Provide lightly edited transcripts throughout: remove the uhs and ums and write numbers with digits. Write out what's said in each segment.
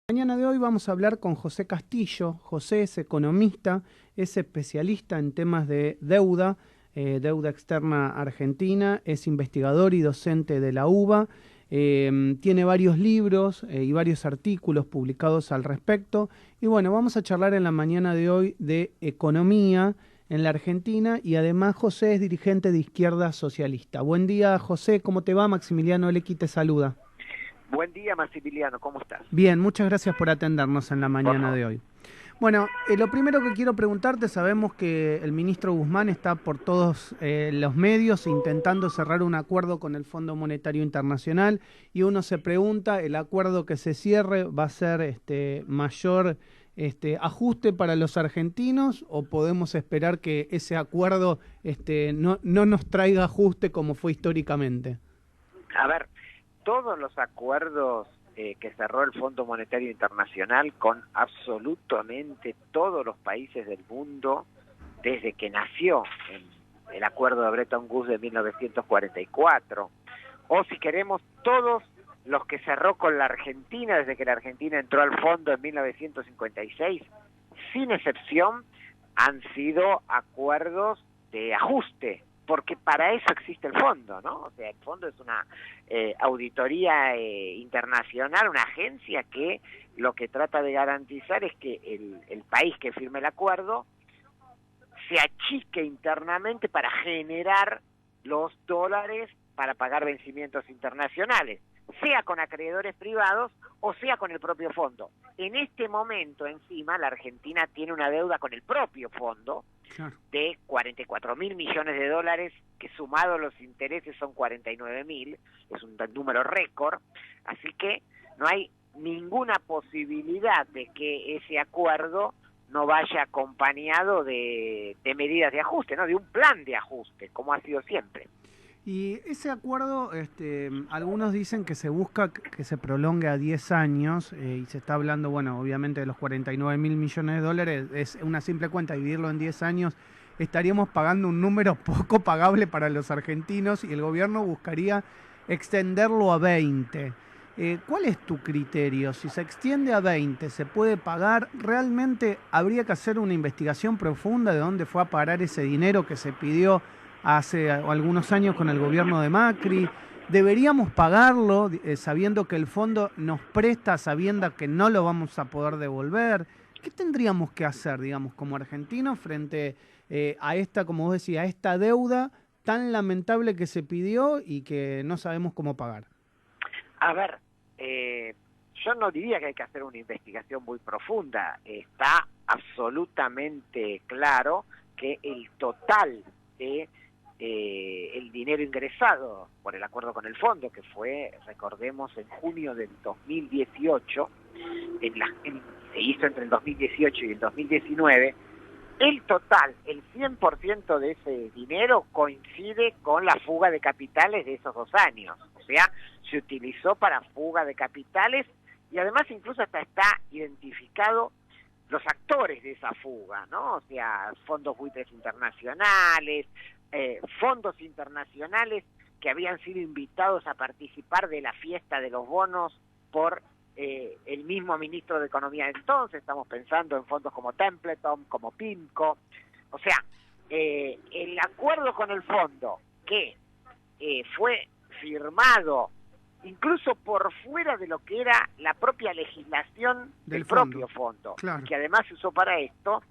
Mañana de hoy vamos a hablar con José Castillo. José es economista, es especialista en temas de deuda, deuda externa argentina, es investigador y docente de la UBA, tiene varios libros y varios artículos publicados al respecto. Y bueno, vamos a charlar en la mañana de hoy de economía en la Argentina y además José es dirigente de Izquierda Socialista. Buen día, José, ¿cómo te va? Maximiliano Lequi te saluda. Buen día, Maximiliano, ¿cómo estás? Bien, muchas gracias por atendernos en la Por mañana favor. de hoy. Bueno, lo primero que quiero preguntarte, sabemos que el ministro Guzmán está por todos los medios intentando cerrar un acuerdo con el Fondo Monetario Internacional y uno se pregunta, ¿el acuerdo que se cierre va a ser mayor ajuste para los argentinos o podemos esperar que ese acuerdo no nos traiga ajuste como fue históricamente? A ver, todos los acuerdos que cerró el Fondo Monetario Internacional con absolutamente todos los países del mundo desde que nació el acuerdo de Bretton Woods de 1944, o si queremos todos los que cerró con la Argentina desde que la Argentina entró al fondo en 1956, sin excepción, han sido acuerdos de ajuste, porque para eso existe el fondo, ¿no? O sea, el fondo es una auditoría internacional, una agencia que lo que trata de garantizar es que el país que firme el acuerdo se achique internamente para generar los dólares para pagar vencimientos internacionales, sea con acreedores privados o sea con el propio fondo. En este momento, encima, la Argentina tiene una deuda con el propio fondo, claro, de 44.000 millones de dólares, que sumado los intereses son 49.000, es un número récord, así que no hay ninguna posibilidad de que ese acuerdo no vaya acompañado de medidas de ajuste, ¿no? De un plan de ajuste, como ha sido siempre. Y ese acuerdo, algunos dicen que se busca que se prolongue a 10 años y se está hablando, bueno, obviamente de los 49.000 millones de dólares, es una simple cuenta, dividirlo en 10 años, estaríamos pagando un número poco pagable para los argentinos y el gobierno buscaría extenderlo a 20. ¿Cuál es tu criterio? Si se extiende a 20, ¿se puede pagar? ¿Realmente habría que hacer una investigación profunda de dónde fue a parar ese dinero que se pidió hace algunos años con el gobierno de Macri? ¿Deberíamos pagarlo sabiendo que el fondo nos presta, sabiendo que no lo vamos a poder devolver? ¿Qué tendríamos que hacer, digamos, como argentinos frente a esta, como vos decías, a esta deuda tan lamentable que se pidió y que no sabemos cómo pagar? A ver, yo no diría que hay que hacer una investigación muy profunda. Está absolutamente claro que el total de el dinero ingresado por el acuerdo con el fondo, que fue, recordemos, en junio del 2018, se hizo entre el 2018 y el 2019, el total, el 100% de ese dinero coincide con la fuga de capitales de esos 2 años. O sea, se utilizó para fuga de capitales y además incluso hasta está identificado los actores de esa fuga, ¿no? O sea, fondos buitres internacionales, fondos internacionales que habían sido invitados a participar de la fiesta de los bonos por el mismo ministro de Economía de entonces. Estamos pensando en fondos como Templeton, como PIMCO. O sea, el acuerdo con el fondo que fue firmado incluso por fuera de lo que era la propia legislación del propio fondo, claro, que además se usó para esto,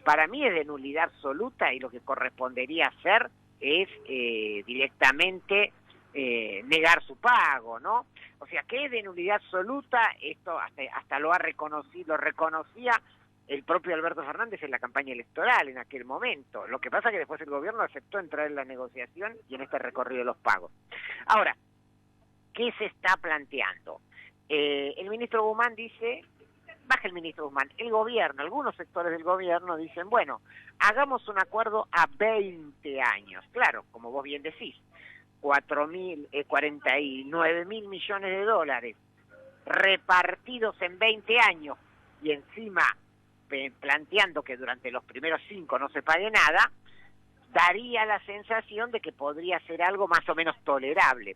para mí es de nulidad absoluta y lo que correspondería hacer es directamente negar su pago, ¿no? O sea, que es de nulidad absoluta, esto hasta lo reconocía el propio Alberto Fernández en la campaña electoral en aquel momento. Lo que pasa es que después el gobierno aceptó entrar en la negociación y en este recorrido de los pagos. Ahora, ¿qué se está planteando? El ministro Guzmán dice, baja el ministro Guzmán, el gobierno, algunos sectores del gobierno dicen, bueno, hagamos un acuerdo a 20 años. Claro, como vos bien decís, 49.000 millones de dólares repartidos en 20 años y encima planteando que durante los primeros 5 no se pague nada, daría la sensación de que podría ser algo más o menos tolerable.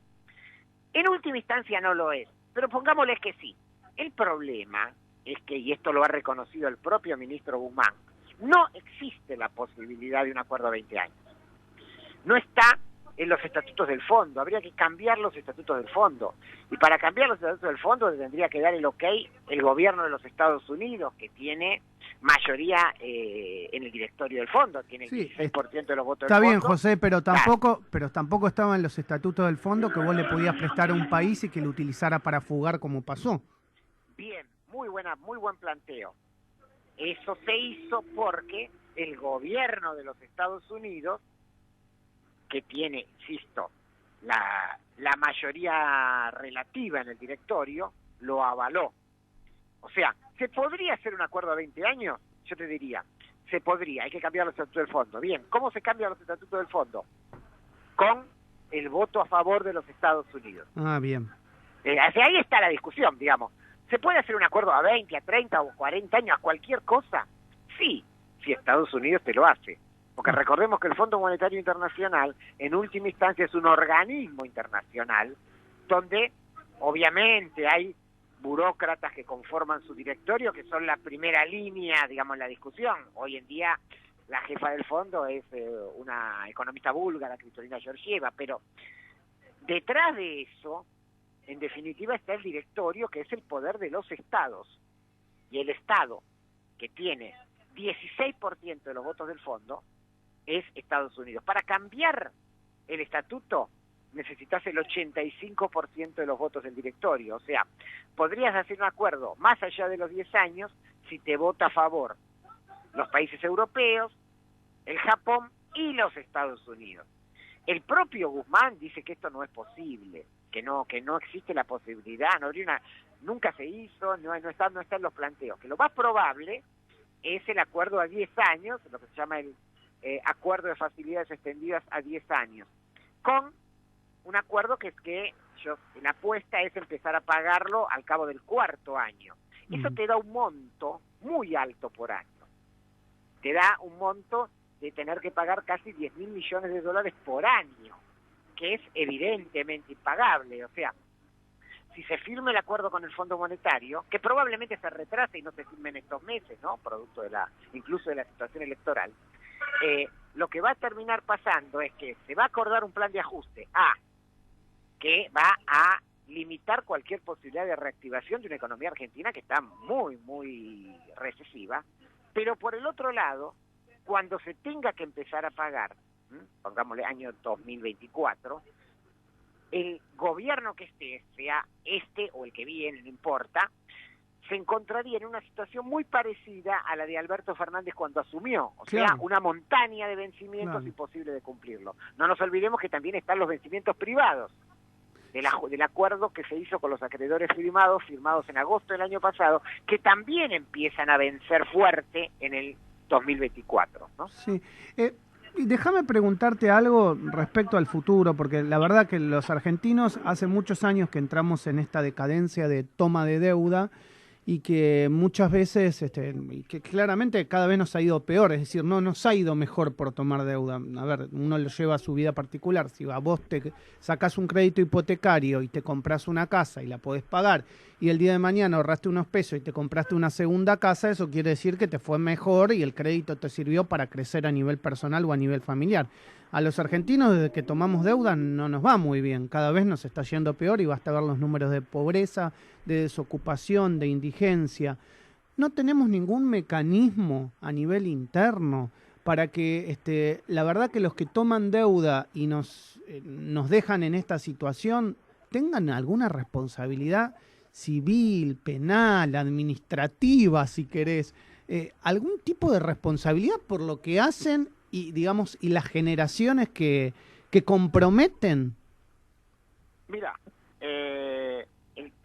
En última instancia no lo es, pero pongámosle que sí. El problema es que, y esto lo ha reconocido el propio ministro Guzmán, no existe la posibilidad de un acuerdo a 20 años. No está en los estatutos del fondo, habría que cambiar los estatutos del fondo. Y para cambiar los estatutos del fondo tendría que dar el ok el gobierno de los Estados Unidos, que tiene mayoría en el directorio del fondo, tiene el 16% de los votos del fondo. Está bien, José, pero tampoco estaba en los estatutos del fondo que vos le podías prestar a un país y que lo utilizara para fugar como pasó. Bien, muy buen planteo. Eso se hizo porque el gobierno de los Estados Unidos, que tiene, insisto, la mayoría relativa en el directorio, lo avaló. O sea, ¿se podría hacer un acuerdo a 20 años? Yo te diría, se podría, hay que cambiar los estatutos del fondo. Bien, ¿cómo se cambian los estatutos del fondo? Con el voto a favor de los Estados Unidos. Ah, bien. Hacia ahí está la discusión, digamos. ¿Se puede hacer un acuerdo a 20, a 30 o 40 años, a cualquier cosa? Sí, si Estados Unidos te lo hace. Porque recordemos que el Fondo Monetario Internacional, en última instancia, es un organismo internacional donde, obviamente, hay burócratas que conforman su directorio, que son la primera línea, digamos, en la discusión. Hoy en día, la jefa del fondo es una economista búlgara, Kristalina Georgieva, pero detrás de eso, en definitiva, está el directorio, que es el poder de los estados. Y el estado que tiene 16% de los votos del fondo es Estados Unidos. Para cambiar el estatuto necesitas el 85% de los votos del directorio. O sea, podrías hacer un acuerdo más allá de los 10 años si te vota a favor los países europeos, el Japón y los Estados Unidos. El propio Guzmán dice que esto no es posible, que no existe la posibilidad, nunca se hizo, no está en los planteos, que lo más probable es el acuerdo a 10 años, lo que se llama el acuerdo de facilidades extendidas a 10 años, con un acuerdo que es que la apuesta es empezar a pagarlo al cabo del 4º año. Eso te da un monto muy alto por año. Te da un monto de tener que pagar casi 10.000 millones de dólares por año, que es evidentemente impagable. O sea, si se firme el acuerdo con el Fondo Monetario, que probablemente se retrase y no se firme en estos meses, ¿no? Producto incluso de la situación electoral, lo que va a terminar pasando es que se va a acordar un plan de ajuste que va a limitar cualquier posibilidad de reactivación de una economía argentina que está muy, muy recesiva, pero por el otro lado, cuando se tenga que empezar a pagar, pongámosle año 2024, el gobierno que esté, sea este o el que viene, no importa, se encontraría en una situación muy parecida a la de Alberto Fernández cuando asumió, o sea, una montaña de vencimientos imposible de cumplirlo. No nos olvidemos que también están los vencimientos privados del acuerdo que se hizo con los acreedores firmados en agosto del año pasado, que también empiezan a vencer fuerte en el 2024, ¿no? Sí. Y déjame preguntarte algo respecto al futuro, porque la verdad que los argentinos hace muchos años que entramos en esta decadencia de toma de deuda y que muchas veces, y que claramente cada vez nos ha ido peor, es decir, no nos ha ido mejor por tomar deuda. A ver, uno lo lleva a su vida particular. Si a vos te sacás un crédito hipotecario y te compras una casa y la podés pagar, y el día de mañana ahorraste unos pesos y te compraste una segunda casa, eso quiere decir que te fue mejor y el crédito te sirvió para crecer a nivel personal o a nivel familiar. A los argentinos, desde que tomamos deuda, no nos va muy bien. Cada vez nos está yendo peor y basta ver los números de pobreza, de desocupación, de indigencia. No tenemos ningún mecanismo a nivel interno para que, la verdad que los que toman deuda y nos dejan en esta situación tengan alguna responsabilidad civil, penal, administrativa, si querés, algún tipo de responsabilidad por lo que hacen y las generaciones que comprometen. Mira,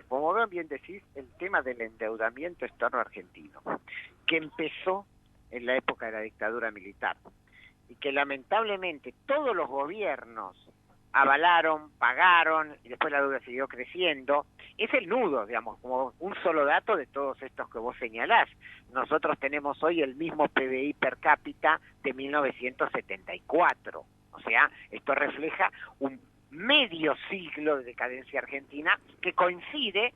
como bien decís, el tema del endeudamiento externo argentino, que empezó en la época de la dictadura militar y que lamentablemente todos los gobiernos avalaron, pagaron y después la deuda siguió creciendo, es el nudo, digamos, como un solo dato de todos estos que vos señalás. Nosotros tenemos hoy el mismo PBI per cápita de 1974, o sea, esto refleja un medio siglo de decadencia argentina que coincide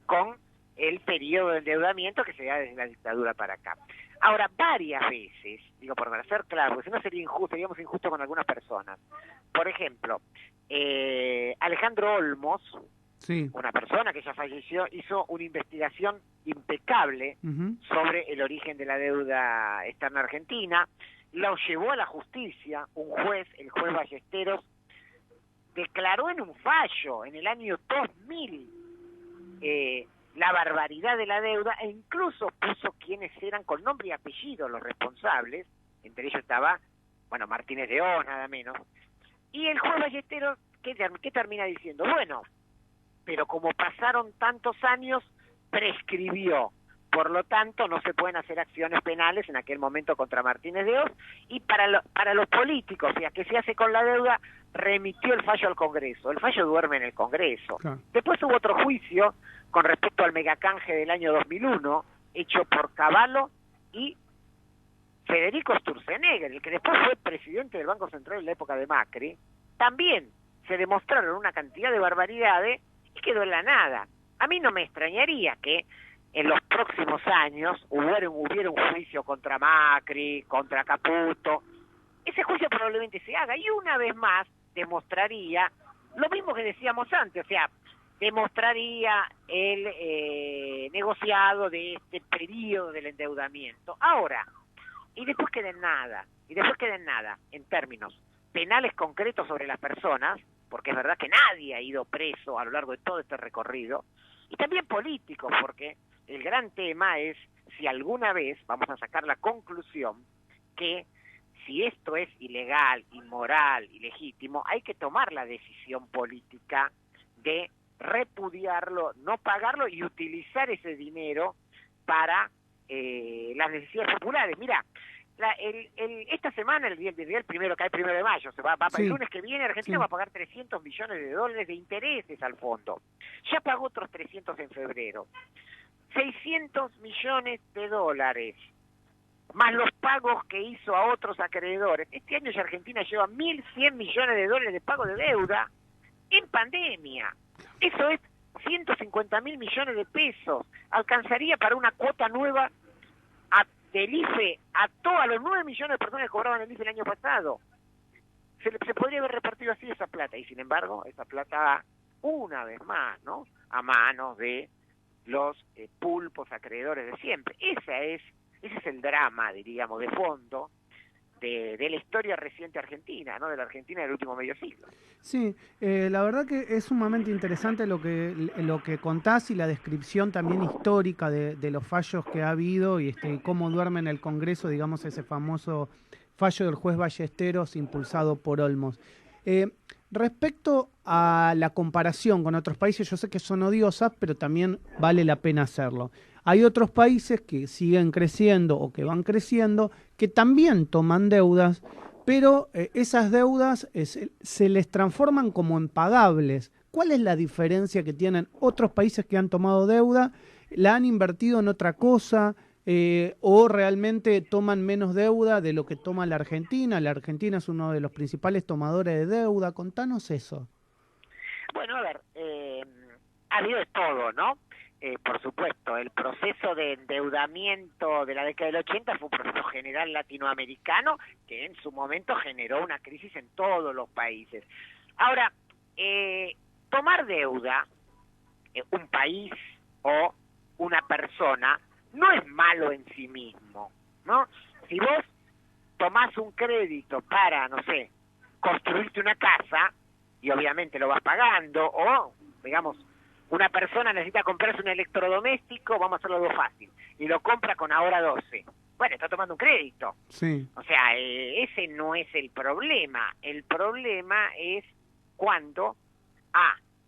con el periodo de endeudamiento que se da desde la dictadura para acá. Ahora, varias veces, digo, para ser claro, porque si no sería injusto, seríamos injustos con algunas personas. Por ejemplo, Alejandro Olmos, Sí. una persona que ya falleció, hizo una investigación impecable sobre el origen de la deuda externa argentina, lo llevó a la justicia, un juez, el juez Ballesteros, declaró en un fallo en el año 2000 la barbaridad de la deuda e incluso puso quiénes eran con nombre y apellido los responsables, entre ellos estaba, bueno, Martínez de Oz, nada menos, y el juez Ballesteros, ¿qué termina diciendo? Bueno, pero como pasaron tantos años, prescribió. Por lo tanto, no se pueden hacer acciones penales en aquel momento contra Martínez de Oz, y para los políticos, o sea, ¿qué se hace con la deuda? Remitió el fallo al Congreso. El fallo duerme en el Congreso. Claro. Después hubo otro juicio con respecto al megacanje del año 2001, hecho por Cavallo y Federico Sturzenegger, el que después fue presidente del Banco Central en la época de Macri. También se demostraron una cantidad de barbaridades y quedó en la nada. A mí no me extrañaría que en los próximos años hubiera un juicio contra Macri, contra Caputo. Ese juicio probablemente se haga y una vez más demostraría lo mismo que decíamos antes, o sea, demostraría el negociado de este periodo del endeudamiento. Ahora, y después queda en nada, en términos penales concretos sobre las personas, porque es verdad que nadie ha ido preso a lo largo de todo este recorrido, y también políticos, porque el gran tema es si alguna vez vamos a sacar la conclusión que si esto es ilegal, inmoral, ilegítimo, hay que tomar la decisión política de repudiarlo, no pagarlo y utilizar ese dinero para las necesidades populares. Mira, esta semana, el primero, cae el 1 de mayo, el lunes que viene Argentina va a pagar $300 millones de intereses al fondo. Ya pagó otros 300 en febrero. 600 millones de dólares, más los pagos que hizo a otros acreedores. Este año ya Argentina lleva 1.100 millones de dólares de pago de deuda en pandemia. Eso es 150.000 millones de pesos. Alcanzaría para una cuota nueva del IFE a todos los 9 millones de personas que cobraban el IFE el año pasado. Se podría haber repartido así esa plata, y sin embargo, esa plata va una vez más, ¿no?, a manos de los pulpos acreedores de siempre. Ese es el drama, diríamos, de fondo de la historia reciente argentina, ¿no?, de la Argentina del último medio siglo. Sí, la verdad que es sumamente interesante lo que contás y la descripción también histórica de los fallos que ha habido y cómo duerme en el Congreso, digamos, ese famoso fallo del juez Ballesteros impulsado por Olmos. Respecto a la comparación con otros países, yo sé que son odiosas, pero también vale la pena hacerlo. Hay otros países que siguen creciendo o que van creciendo, que también toman deudas, pero esas deudas se les transforman como impagables. ¿Cuál es la diferencia que tienen otros países que han tomado deuda, la han invertido en otra cosa, o realmente toman menos deuda de lo que toma la Argentina? La Argentina es uno de los principales tomadores de deuda. Contanos eso. Bueno, a ver, ha habido de todo, ¿no? Por supuesto, el proceso de endeudamiento de la década del 80 fue un proceso general latinoamericano que en su momento generó una crisis en todos los países. Ahora, tomar deuda, un país o una persona, no es malo en sí mismo, ¿no? Si vos tomás un crédito para, no sé, construirte una casa, y obviamente lo vas pagando, o, digamos, una persona necesita comprarse un electrodoméstico, vamos a hacerlo algo fácil, y lo compra con ahora 12. Bueno, está tomando un crédito. Sí. O sea, ese no es el problema. El problema es cuando,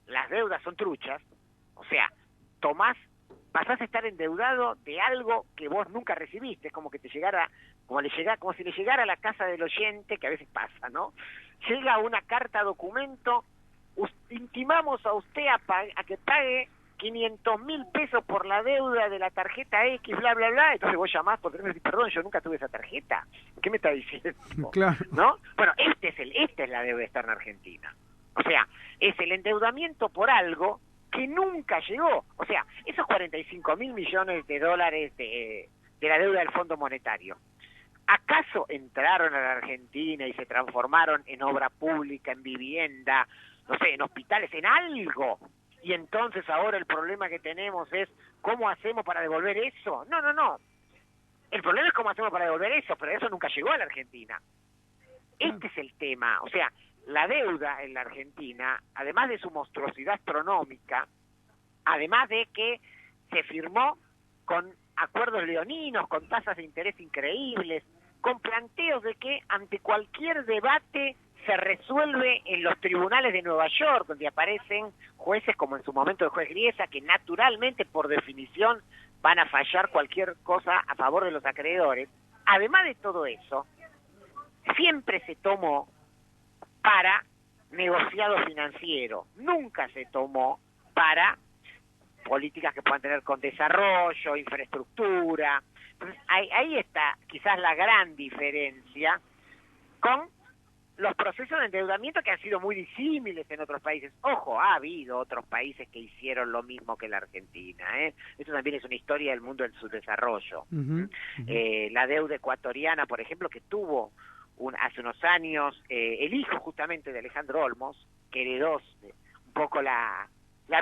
las deudas son truchas, o sea, pasás a estar endeudado de algo que vos nunca recibiste, como que te llegara, como si le llegara a la casa del oyente, que a veces pasa, ¿no? Llega una carta documento, intimamos a usted a que pague 500.000 pesos por la deuda de la tarjeta X, bla, bla, bla. Entonces vos llamás por teléfono y decís, perdón, yo nunca tuve esa tarjeta. ¿Qué me está diciendo? Claro. ¿No? Bueno, esta es la deuda externa argentina. O sea, es el endeudamiento por algo que nunca llegó. O sea, esos 45.000 millones de dólares de la deuda del Fondo Monetario, ¿acaso entraron a la Argentina y se transformaron en obra pública, en vivienda, no sé, en hospitales, en algo? Y entonces ahora el problema que tenemos es ¿cómo hacemos para devolver eso? No, no, no. El problema es cómo hacemos para devolver eso, pero eso nunca llegó a la Argentina. Este es el tema. O sea, la deuda en la Argentina, además de su monstruosidad astronómica, además de que se firmó con acuerdos leoninos, con tasas de interés increíbles, con planteos de que ante cualquier debate se resuelve en los tribunales de Nueva York, donde aparecen jueces como en su momento el juez Griesa, que naturalmente, por definición, van a fallar cualquier cosa a favor de los acreedores. Además de todo eso, siempre se tomó para negociado financiero, nunca se tomó para políticas que puedan tener con desarrollo, infraestructura. Entonces, ahí está quizás la gran diferencia con los procesos de endeudamiento que han sido muy disímiles en otros países. Ojo, ha habido otros países que hicieron lo mismo que la Argentina, ¿eh? Esto también es una historia del mundo en su desarrollo. La deuda ecuatoriana, por ejemplo, que tuvo hace unos años el hijo justamente de Alejandro Olmos, que heredó un poco la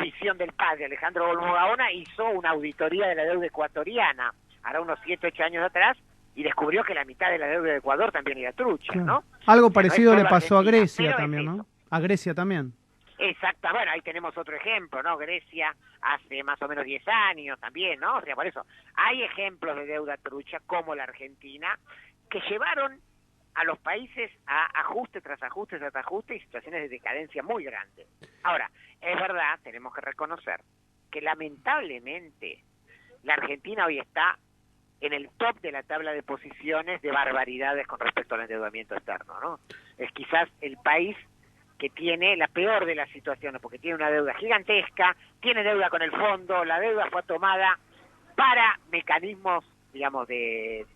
visión del padre, Alejandro Olmos Gaona, hizo una auditoría de la deuda ecuatoriana, hará unos 7, 8 años atrás, y descubrió que la mitad de la deuda de Ecuador también era trucha, ¿no? Algo parecido le pasó a Grecia también, ¿no? A Grecia también. Exacto, bueno, ahí tenemos otro ejemplo, ¿no? Grecia hace más o menos 10 años también, ¿no? O sea, por eso, hay ejemplos de deuda trucha como la Argentina, que llevaron a los países a ajuste tras ajuste tras ajuste y situaciones de decadencia muy grandes. Ahora, es verdad, tenemos que reconocer que lamentablemente la Argentina hoy está en el top de la tabla de posiciones de barbaridades con respecto al endeudamiento externo, ¿no? Es quizás el país que tiene la peor de las situaciones, porque tiene una deuda gigantesca, tiene deuda con el fondo, la deuda fue tomada para mecanismos, digamos, de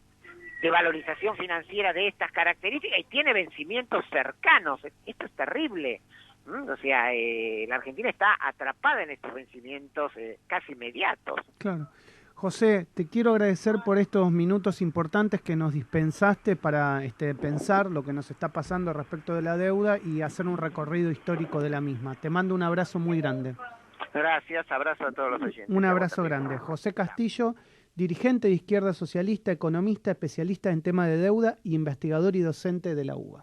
valorización financiera de estas características y tiene vencimientos cercanos. Esto es terrible. O sea, la Argentina está atrapada en estos vencimientos casi inmediatos. Claro. José, te quiero agradecer por estos minutos importantes que nos dispensaste para pensar lo que nos está pasando respecto de la deuda y hacer un recorrido histórico de la misma. Te mando un abrazo muy grande. Gracias, abrazo a todos los oyentes. Un abrazo grande. José Castillo, dirigente de Izquierda Socialista, economista, especialista en tema de deuda y investigador y docente de la UBA.